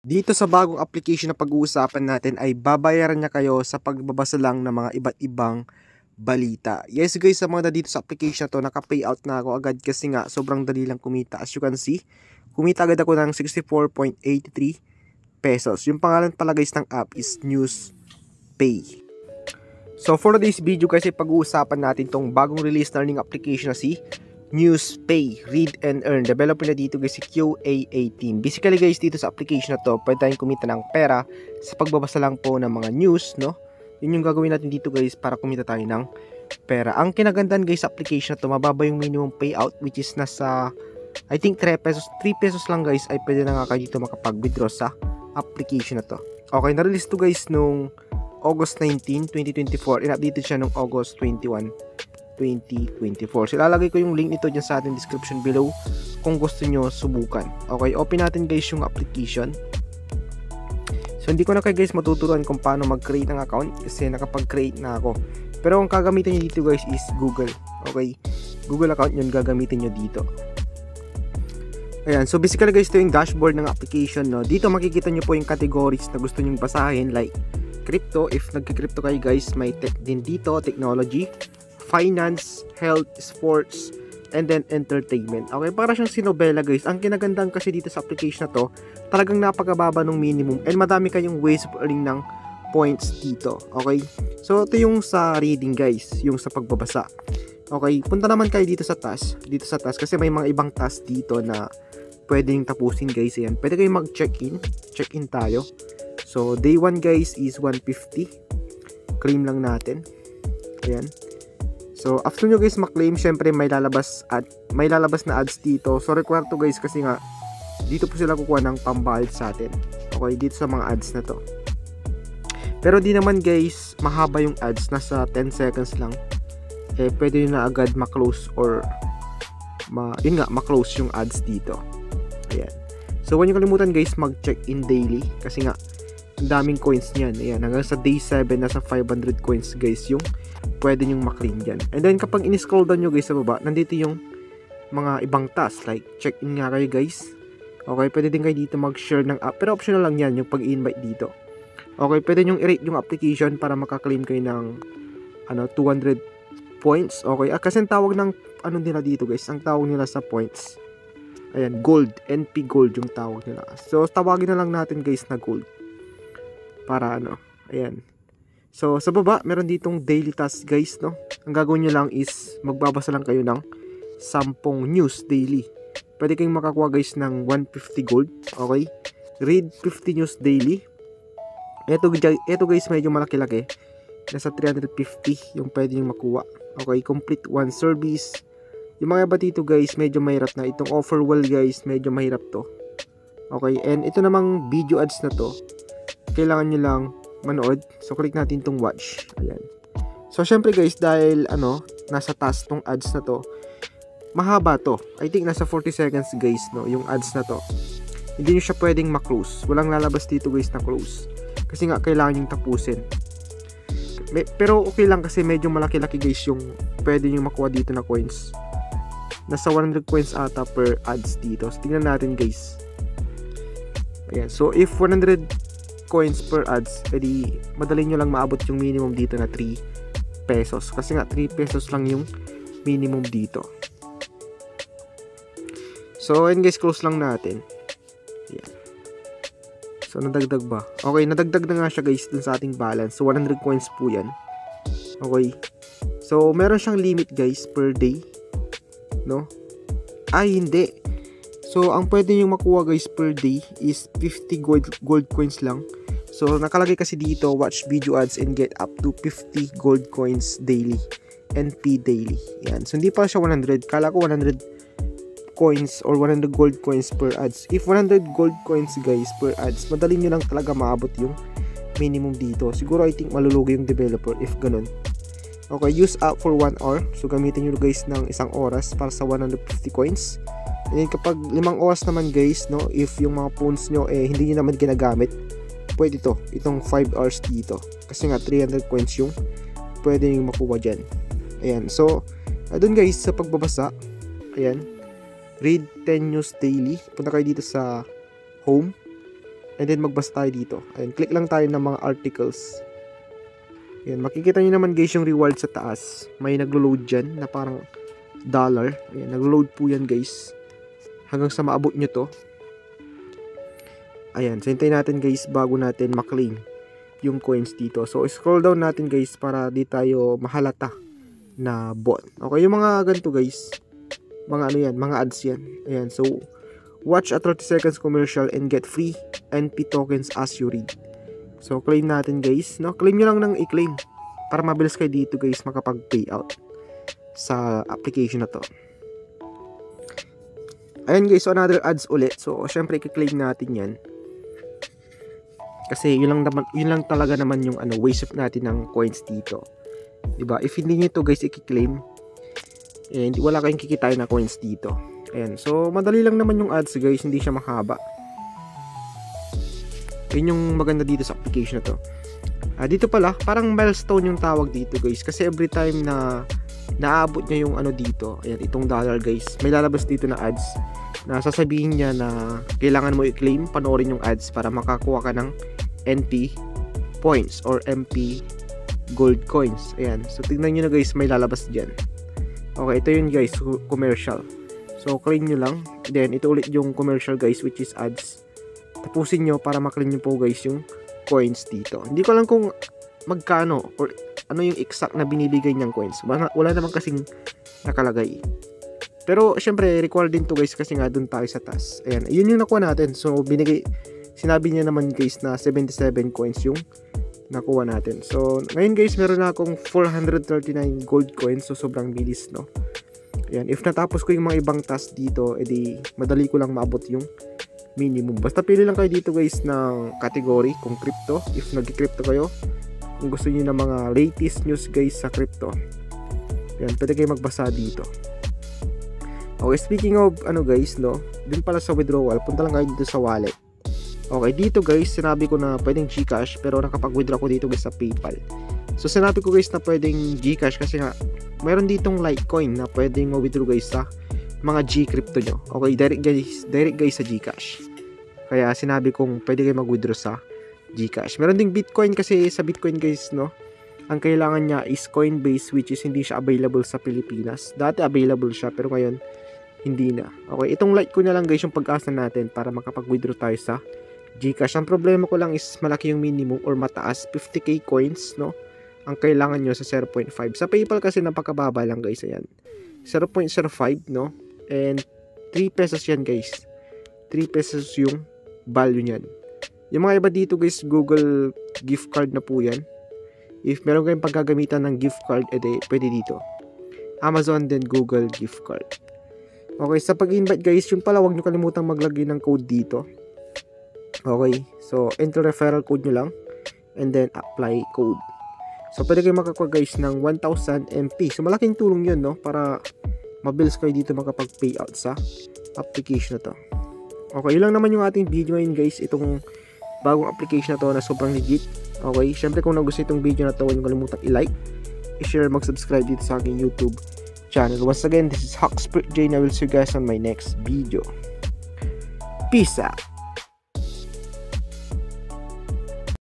Dito sa bagong application na pag-uusapan natin ay babayaran niya kayo sa pagbabasa lang ng mga iba't ibang balita. Yes guys, sa mga dito sa application na to, naka-payout na ako agad kasi nga sobrang dali lang kumita. As you can see, kumita agad ako ng 64.83 pesos. Yung pangalan pala guys ng app is NewsPay. So for today's video kasi pag-uusapan natin tong bagong release na learning application na si NewsPay, Read and Earn. Developer na dito guys si QA18 team. Basically guys, dito sa application na to, pwede tayong kumita ng pera sa pagbabasa lang po ng mga news, no? Yun yung gagawin natin dito guys para kumita tayo ng pera. Ang kinagandaan guys sa application na to, mababa yung minimum payout which is nasa I think 3 pesos lang guys ay pwede na nga kayo dito makapag-withdraw sa application na to. Okay, na-release to guys nung August 19, 2024. In-updated siya nung August 21, 2024. So ilalagay ko yung link nito dyan sa ating description below kung gusto nyo subukan. Okay, open natin guys yung application. So hindi ko na kayo guys matuturuan kung paano mag-create ng account kasi nakapag-create na ako. Pero ang gagamitin nyo dito guys is Google. Okay, Google account yun gagamitin nyo dito. Ayan, so basically guys, ito yung dashboard ng application, no? Dito makikita nyo po yung categories na gusto nyo basahin, like crypto. If nagka-crypto kayo guys, may tech din dito, technology, finance, health, sports, and then entertainment. Okay, para siyang sinobela guys. Ang kinagandang kasi dito sa application na to, talagang napakababa ng minimum and madami kayong ways of earning ng points dito. Okay, so ito yung sa reading guys, yung sa pagbabasa. Okay, punta naman kayo dito sa task. Dito sa task kasi may mga ibang task dito na pwede yung tapusin guys. Ayan, pwede kayong mag-check-in. Check-in tayo. So, day 1 guys is 150. Claim lang natin. Ayan. So, after nyo guys ma-claim, syempre may lalabas na ads dito. So, required to guys kasi nga dito po sila kukuha ng pambayad sa atin. Okay, dito sa mga ads na to. Pero di naman guys mahaba yung ads. Nasa 10 seconds lang. Eh, pwede nyo na agad ma-close or ma-close yung ads dito. Ayan. So, huwag nyo kalimutan guys mag-check-in daily kasi nga ang daming coins niyan. Ayan, hanggang sa day 7 nasa 500 coins guys yung pwede nyong maklaim dyan. And then kapag in-scroll down nyo guys sa baba, nandito yung mga ibang tasks like check-in nga kayo guys. Okay, pwede din kayo dito mag-share ng app pero optional lang yan yung pag-invite dito. Okay, pwede nyong i-rate yung application para makaklaim kayo ng 200 points. Okay, kasi ang tawag ng nila dito guys, ang tawag nila sa points, ayan, gold, NP gold yung tawag nila. So tawagin na lang natin guys na gold para ayan. So sa baba meron ditong daily task guys, no? Ang gagawin nyo lang is magbabasa lang kayo ng 10 news daily. Pwede kayong makakuha guys ng 150 gold. Okay, read 50 news daily. Ito guys medyo malaki-laki, nasa 350 yung pwede nyo makuha. Okay, complete one service. Yung mga iba dito guys medyo mahirap na. Itong offer wall guys medyo mahirap to. Okay, and ito namang video ads na to, kailangan nyo lang manood. So click natin tong watch. Ayan. So syempre guys, dahil nasa task tong ads na to, mahaba to. I think nasa 40 seconds guys, no, yung ads na to. Hindi nyo siya pwedeng ma-close. Walang lalabas dito guys na close. Kasi nga kailangan yung tapusin. Pero okay lang kasi medyo malaki-laki guys yung pwede nyo makuha dito na coins. Nasa 100 coins ata per ads dito. So tingnan natin guys. Ayan. So if 100 coins per ads, edi madali nyo lang maabot yung minimum dito na 3 pesos. Kasi nga 3 pesos lang yung minimum dito. So ayan guys, close lang natin. Ayan. So nadagdag ba? Okay, nadagdag na nga siya guys dun sa ating balance. So 100 coins po yan. Okay. So meron siyang limit guys per day, no? Ay hindi. So ang pwede nyo makuha guys per day is 50 gold coins lang. So nakalagay kasi dito, watch video ads and get up to 50 gold coins daily. NP daily. Yan. So hindi pa siya 100. Kala ko 100 coins or 100 gold coins per ads. If 100 gold coins guys per ads, madali nyo lang talaga maabot yung minimum dito. Siguro I think malulugi yung developer if ganun. Okay, use app for 1 hour. So gamitin nyo guys ng 1 oras para sa 150 coins. And kapag 5 oras naman guys, no, if yung mga phones nyo hindi nyo naman ginagamit, pwede itong 5 hours dito. Kasi nga 300 coins yung pwede nyo makuha dyan. Ayan, so doon guys sa pagbabasa, ayan, read 10 news daily. Punta kayo dito sa home. And then magbasa tayo dito. Ayan, click lang tayo ng mga articles. Ayan, makikita nyo naman guys yung reward sa taas. May naglo-load dyan na parang dollar. Ayan, naglo-load po yan guys. Hanggang sa maabot nyo to. Ayan, so hintayin natin guys bago natin maklaim yung coins dito. So scroll down natin guys para di tayo mahalata na bot. Okay, yung mga ganito guys. Mga ano yan, mga ads yan. Ayan, so watch a 30 seconds commercial and get free NP tokens as you read. So claim natin guys, no? Claim nyo lang ng i-claim para mabilis kayo dito guys makapag-payout sa application na to. Ayan guys, so another ads ulit. So syempre i-claim natin yan. Kasi yun lang talaga naman yung waste natin ng coins dito. Diba? If hindi nyo to guys i-claim, wala kayong kikitain na coins dito. Ayan, so madali lang naman yung ads guys, hindi siya mahaba. Yun yung maganda dito sa application na to. Dito pala, parang milestone yung tawag dito guys, kasi every time na naabot niya yung dito, ayan, itong dollar guys, may lalabas dito na ads na sasabihin niya na kailangan mo i-claim, panoorin yung ads para makakuha ka ng NP points or MP gold coins. Ayan, so tignan nyo na guys, may lalabas dyan. Okay, ito yun guys, commercial. So, claim nyo lang. Then, ito ulit yung commercial guys, which is ads. Tapusin nyo para maklaim nyo po guys yung coins dito. Hindi ko lang kung magkano or ano yung exact na binibigay niyang coins. Wala naman kasing nakalagay. Pero, syempre, required din to guys kasi nga dun tayo sa taas. Ayan, yun yung nakuha natin. So, sinabi niya naman guys na 77 coins yung nakuha natin. So, ngayon guys, meron na akong 439 gold coins. So, sobrang bilis, no? Ayan, if natapos ko yung mga ibang task dito, edi madali ko lang maabot yung minimum. Basta pili lang kayo dito guys ng category kung crypto, if nag-crypto kayo. Kung gusto niyo ng mga latest news guys sa crypto. Ayan, pwede kayo magbasa dito. Okay, speaking of guys, no, dun pala sa withdrawal, punta lang kayo dito sa wallet. Okay, dito guys, sinabi ko na pwedeng GCash, pero nakapag-withdraw ko dito guys sa PayPal. So sinabi ko guys na pwedeng GCash kasi nga mayroon ditong Litecoin na pwedeng ma-withdraw guys sa mga G-crypto nyo. Okay, direct guys sa GCash. Kaya sinabi kong pwede kayo mag-withdraw sa GCash. Meron ding Bitcoin kasi sa Bitcoin guys, no, ang kailangan niya is Coinbase, which is hindi siya available sa Pilipinas. Dati available siya pero ngayon hindi na. Okay, itong Litecoin na lang guys yung pag-asa natin para makapag-withdraw tayo sa GCash. Ang problema ko lang is malaki yung minimum or mataas, 50k coins, no, ang kailangan nyo sa 0.5. Sa PayPal kasi napakababa lang guys. Ayan, 0.05, no, and 3 pesos yan guys. 3 pesos yung value nyan. Yung mga iba dito guys, Google gift card na po yan. If meron kayong paggagamitan ng gift card, edi pwede dito. Amazon then Google gift card. Okay, sa pag-invite guys, yung pala huwag nyo kalimutang maglagay ng code dito. Okay, so enter referral code nyo lang and then apply code. So pwede kayo makakuha guys ng 1000 MP. So malaking tulong yun, no, para mabilis kayo dito makapag-payout sa application na to. Okay, yun lang naman yung ating video ngayon guys, itong bagong application na to na sobrang legit. Okay, syempre kung nagustuhan itong video na to, huwag nyo kalimutang i-like, i-share, mag-subscribe dito sa aking YouTube channel. Once again, this is Hawkspert J and I will see you guys on my next video. Peace out!